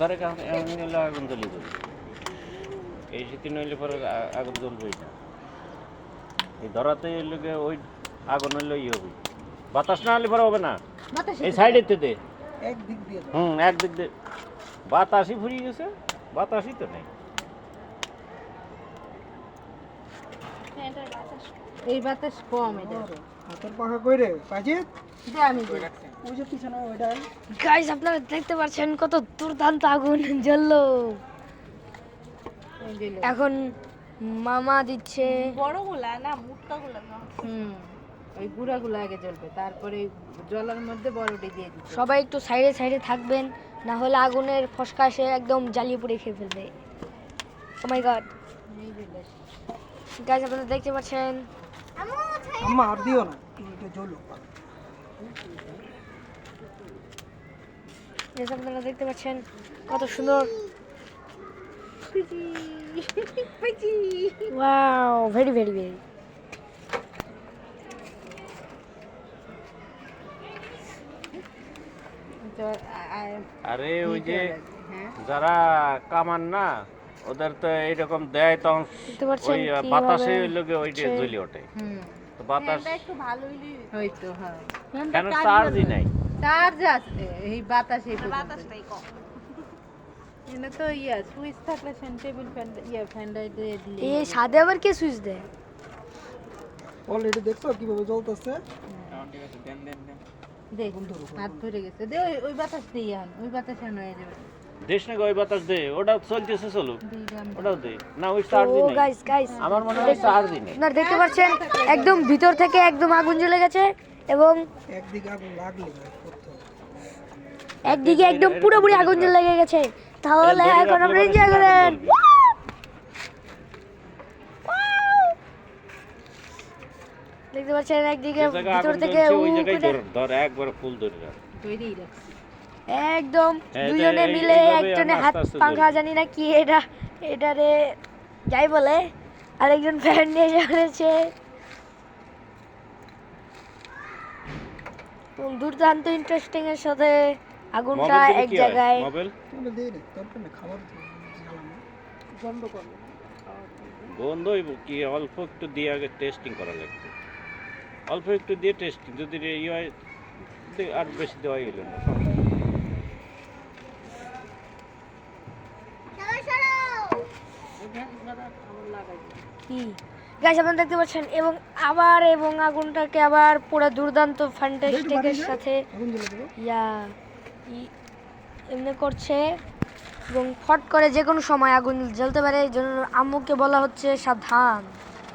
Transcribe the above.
ধরে আগুন জ্বলি যাবে। এই শীতে নইলে পরে আগুন জ্বলবেই না। এই ধরাতে লোকে ওই আগুন হইলে হবে, বাতাস না হলে পরে হবে না। এই সাইডের দে একদিক দিয়ে, একদিক দিয়ে বাতাসই ফুরিয়ে গেছে, বাতাসই তো নেই। এই বাতাস কম, এটা হাতের পাখা কইরে পাজিত আমি ওই যে পিছনে ওইটা। গাইস আপনারা দেখতে পাচ্ছেন কত দুর্দান্ত আগুন জ্বললো। এখন মামা দিচ্ছে বড়গুলা না, মুটকাগুলা না। ওই গুঁড়াগুলো আগে জ্বলবে, তারপরে জলের মধ্যে বড়টি দিয়ে দিবে। সবাই একটু সাইডে সাইডে থাকবেন, না হলে আগুনের ফসকা এসে একদম জ্বালিয়ে পুড়ে খেয়ে ফেলবে। ও মাই গড গাইস আপনারা দেখতে পাচ্ছেন। আম্মা আর দিও না, এটা জ্বলো। গাইস আপনারা দেখতে পাচ্ছেন কত সুন্দর। Wow, very very very. আরে ওই যে যারা কামান না, ওদের তো এইরকম দেয়, তখন ওই বাতাসে লোকে ওইটা জ্বলি ওঠে। তো বাতাস একটু ভালোই হইতো। হ্যাঁ, কেন চার্জই নাই। চার্জ আছে, এই বাতাসে বাতাসটাই কম। এনে তো সুইচ থাকলে টেবিল ফ্যান ফ্যানটা দিয়ে দিলে। এই সাদে আবার কে সুইচ দেয়? অলরেডি দেখছো কিভাবে জ্বলতেছে। দেখ হাত ধরে গেছে, দে ওই বাতাস দিয়ে আন, ওই বাতাসে হয়ে যাবে। দেশ না ওই বাতাস দে, ওটা চলতেছে, চলো ওটাও দে না। ওই চার্জই ও নাই গাইস গাইস আমার মনে হয়, চার্জই নেই। আপনারা দেখতে পাচ্ছেন একদম ভিতর থেকে একদম আগুন জ্বলে গেছে, এবং একদিকে আগুন লাগলে করতে হবে। একদিকে একদম পুরোপুরি আগুন জ্বলে গেছে। তাহলে এখন আপনারা এনজয় করেন। দেখতে পাচ্ছেন একদিকে ভিতর থেকে ধর একবার ফুল ধরে রাখ। একদম দুজনে মিলে একজনে হাত পাখা জানি না কি এটা, এটারে যাই বলে, আরেকজন ফ্যান নিয়ে চলেছে। দুর্দান্ত ইন্টারেস্টিং এর সাথে আগুনটা এক জায়গায়। তুমি দে রে, তোর কেন খাবার জ্বালানো বন্ধ কর। বন্ধ হইব কি, অল্প একটু দিয়ে আগে টেস্টিং করা লাগবে। অল্প একটু দিয়ে টেস্টিং, যদি ইয়ে হয় আর বেশি দেওয়া গেল না। গাইস আপনারা দেখতে পাচ্ছেন, এবং আগুনটাকে আবার পুরো দুর্দান্ত ফ্যান্টাস্টিকের সাথে এমনি করছে, এবং ফট করে যে কোনো সময় আগুন জ্বলতে পারে। এই জন্য আম্মুকে বলা হচ্ছে সাবধান।